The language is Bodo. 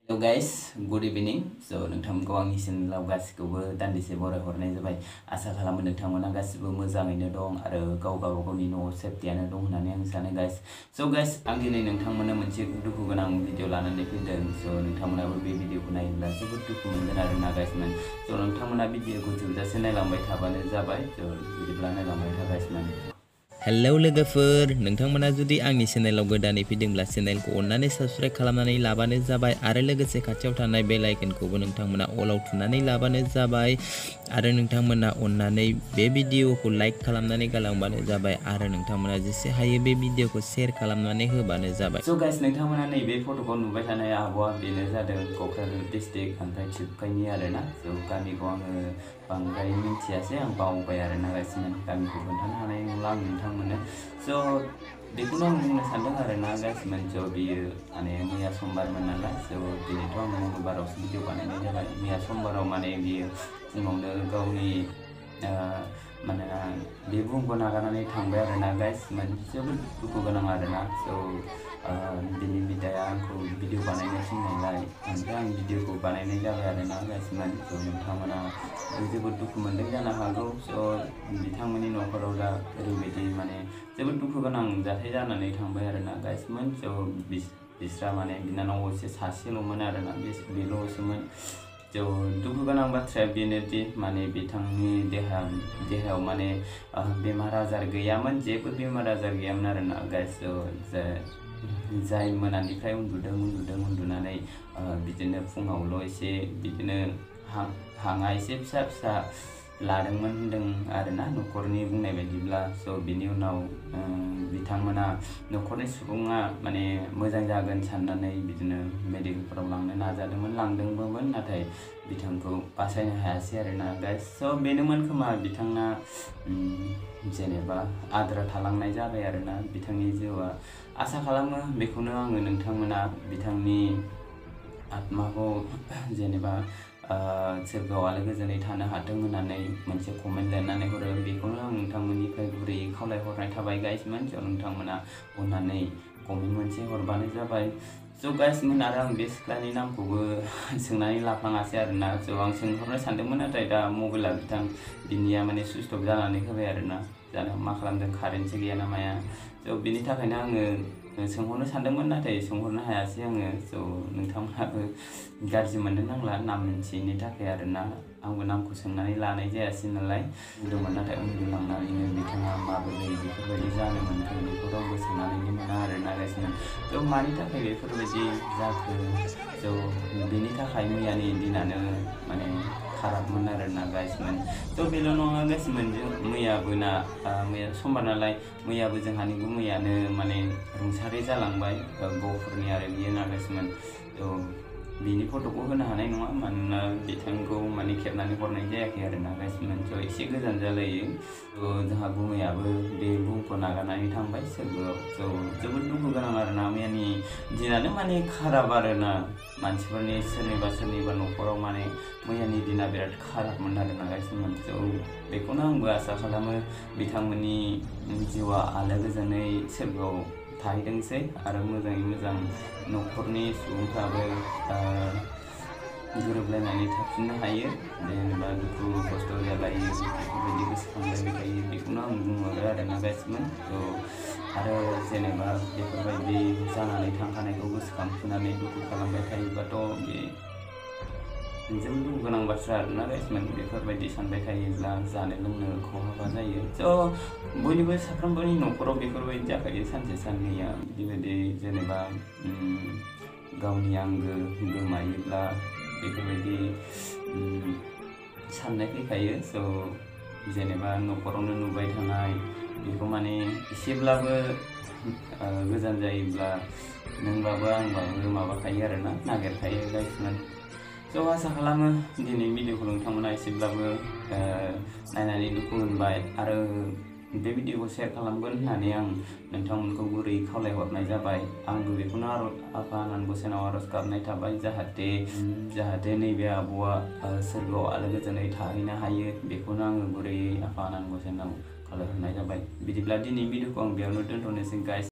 Hello guys, good evening. So नोंथांमोनखौ आंनि चेनेलाव गासिखौबो दान्दिसे बरायहरनाय जाबाय। आसा खालामो नोंथांमोना गासिबो मोजाङैनो दं आरो गावगावनि न'आव सेफटियानो दं होननानै आं सानो guys. So guys, आं दिनै नोंथांमोननो मोनसे दुखु गोनां भिडिअ लानानै फैदों। So नोंथांमोनाबो बे भिडिअखौ नायोब्ला जोबोद दुखु मोनगोन आरोना guys man. So नोंथांमोना भिडिअखौ जोबजासे नायलांबाय थाबानो जाबाय। So बिदिब्ला नायलांबाय था guys man. हेलौ लोगोफोर, नोंथांमोना जुदि आंनि चेनेलाव गोदानै फैदोंब्ला चेनेलखौ अन्नानै साबस्क्राइब खालामनानै लाबानो जाबाय आरो लोगोसे खाथियाव थानाय बेल आइकनखौबो नोंथांमोना अलाव थुनानै लाबानो जाबाय आरो नोंथांमोना अन्नानै बे भिडिअखौ लाइक खालामनानै गालांबानो जाबाय आरो नोंथांमोना जेसे हायो बे भिडिअखौ शेयार खालामनानै होबानो जाबाय। So guys, नोंथांमोना नैबे फट'खौ नुबाय थानाय आब'आ बेनो जादों क'क्राझार डिस्ट्रिक्ट ओमफ्राय थिपकाइनि आरोना। So गामिखौ आङो बांद्राय मिथियासै, आं बावबाय आरोना guys man. गामिखौ खोन्थानो हानाय नंला आं नोंथांमोननो। So बेखौनो आं बुंनो सानदों आरोना guys man. So बियो माने मैया समबारमोन नालाय। So दिनैथ' आं मंगलबारावसो भिडिअ बानायनाय जाबाय। मैया समबाराव माने बियो फुङावनो गावनि मानोना बे बुहुमखौ नागारनानै थांबाय आरोना guys man. जोबोद दुखु गोनां आरोना। So बिनि बिदाया आंखौ भिडिअ बानायनो थिननायलाय ओमफ्राय आं भिडिअखौ बानायनाय जाबाय आरोना guys man. So नोंथांमोना जोबोद दुखु मोनदों जानो हागौ। So बिथांमोननि न'खराव दा ओरैबायदि माने जोबोद दुखु गोनां जाथाय जानानै थांबाय आरोना guys man. So बिस्रा माने बिनानाव एसे सासेल'मोन आरोना, बेल'सोमोन। So दुखु गोनां बाथ्राया बेनोदि माने बिथांनि देहायाव माने बेमार आजार गैयामोन, जेबो बेमार आजार गैयामोन आरोना guys. So जाय मोनानिफ्राय उन्दुनानै बिदिनो फुङावल' एसे बिदिनो हाङा एसे फिसा फिसा लादोंमोन होनदों आरोना न'खरनि बुंनाय बायदिब्ला। So बिनि उनाव बिथांमोना न'खरनि सुबुङा माने मोजां जागोन साननानै बिदिनो मेडिकेलफोराव लांनो नाजादोंमोन, लांदोंबोमोन, नाथाय बिथांखौ बासायनो हायासै आरोना guys. So बेनोमोन खोमा बिथांना जेनेबा आद्रा थालांनाय जाबाय आरोना बिथांनि जिउआ। आसा खालामो बेखौनो आङो नोंथांमोना बिथांनि आत्माखौ जेनेबा सोरगोआव आलो गोजोनै थानो हाथों होननानै मोनसे कमेन्ट लिरनानै हरो। बेखौनो आं नोंथांमोननिफ्राय गुरैयै खावलायहरनाय थाबाय guys man. So नोंथांमोना अननानै कमेन्ट मोनसे हरबानो जाबाय। So guys man, आरो आं बे सिख्लानि नामखौबो सोंनानै लाफ्लाङासै आरोना। So आं सोंहरनो सानदोंमोन, नाथाय दा मबाइला बिनिया माने सुइच अफ जानानै होबाय आरोना। जानो मा खालामदों, कारेन्टसो गैया ना माया। So बिनि थाखायनो आङो सोंहरनो सानदोंमोन, नाथाय सोंहरनो हायासै आङो। So नोंथांमोनाबो गाज्रि मोननो नांला नाम मोनथियैनि थाखाय आरोना। आंबो नामखौ सोंनानै लानाय जायासै नालाय। बुंदोंमोन, नाथाय उन्दुलांनानैनो बिथाङा माबोरै बेफोरबायदि जानो मोनखो बेखौ रावबो सोंनानैनो मोना आरोना guys man. So मानि थाखाय बेफोरबायदि जाखो? So बेनि थाखाय मैयानि दिनानो माने खाराबमोन आरोना guys man. So बेल' नङा guys man, मैया समबार नालाय, मैयाबो जोंहानि गुमैयानो माने रुंसारि जालांबाय, गफुरनि आरो बियो ना guys man. So बिनि फट'खौ होनो हानाय नङा, मानोना बिथांखौ माने खेबनानै हरनाय जायाखै आरोना guys man. So एसे गोजान जालायो। So जोंहा गुमैयाबो बे बुहुमखौ नागारनानै थांबाय सोरगोआव। So जोबोद दुखु गोनां आरोना, मैयानि दिनानो माने खाराब आरोना। मानसिफोरनि सोरनिबा न'खराव माने मैयानि दिना बिराद खाराबमोन आरोना guys man. So बेखौनो आंबो आसा खालामो बिथांमोननि जिउआ आलो गोजोनै सोरगोआव थाहैथोंसै आरो मोजाङै मोजां न'खरनि सुबुंफ्राबो गोरोबलायनानै थाफिननो हायो। जेनेबा दुखु खस्थ' जालायो बेफोरबायदि गोसोखांलायबाय थायो, बेखौनो आं बुंहरो आरोना guys man. So आरो जेनेबा बेफोरबायदि जानानै थांखानायखौ गोसोखांफिननानै दुखु खालामबाय थायोबाथ' बे जोबोद दुखु गोनां बाथ्रा आरोना guys man. बेफोरबायदि सानबाय थायोब्ला जानो लोंनो खहाबा जायो। So बयनिबो साफ्रोमबोनि न'खराव बेफोरबायदि जाखायो सानसे साननैया बिदिबायदि, जेनेबा गावनि आंगो गोमायोब्ला बेफोरबायदि साननाय फैखायो। So जेनेबा न'खरावनो नुबाय थानाय बेखौ माने एसेब्लाबो गोजान जायोब्ला नोंबाबो आंबाबो माबाखायो आरोना, नागिरखायो guys man. So आसा खालामो दिनै भिडिअखौ नोंथांमोना एसेब्लाबो नायनानै दुखु मोनबाय आरो बे भिडिअखौ शेयार खालामगोन होननानै आं नोंथांमोनखौ गुरैयै खावलायहरनाय जाबाय। आंबो बेखौनो आफा आनान गसाइनाव आर'ज गाबनाय थाबाय, जाहाथे नैबे आब'आ सोरगोआव आलो गोजोनै थाहैनो हायो। बेखौनो आङो गुरैयै आफा आनान गसाइनाव खावलायहरनाय जाबाय। बिदिब्ला दिनै भिडिअखौ आं बेयावनो दोनथ'नोसै guys।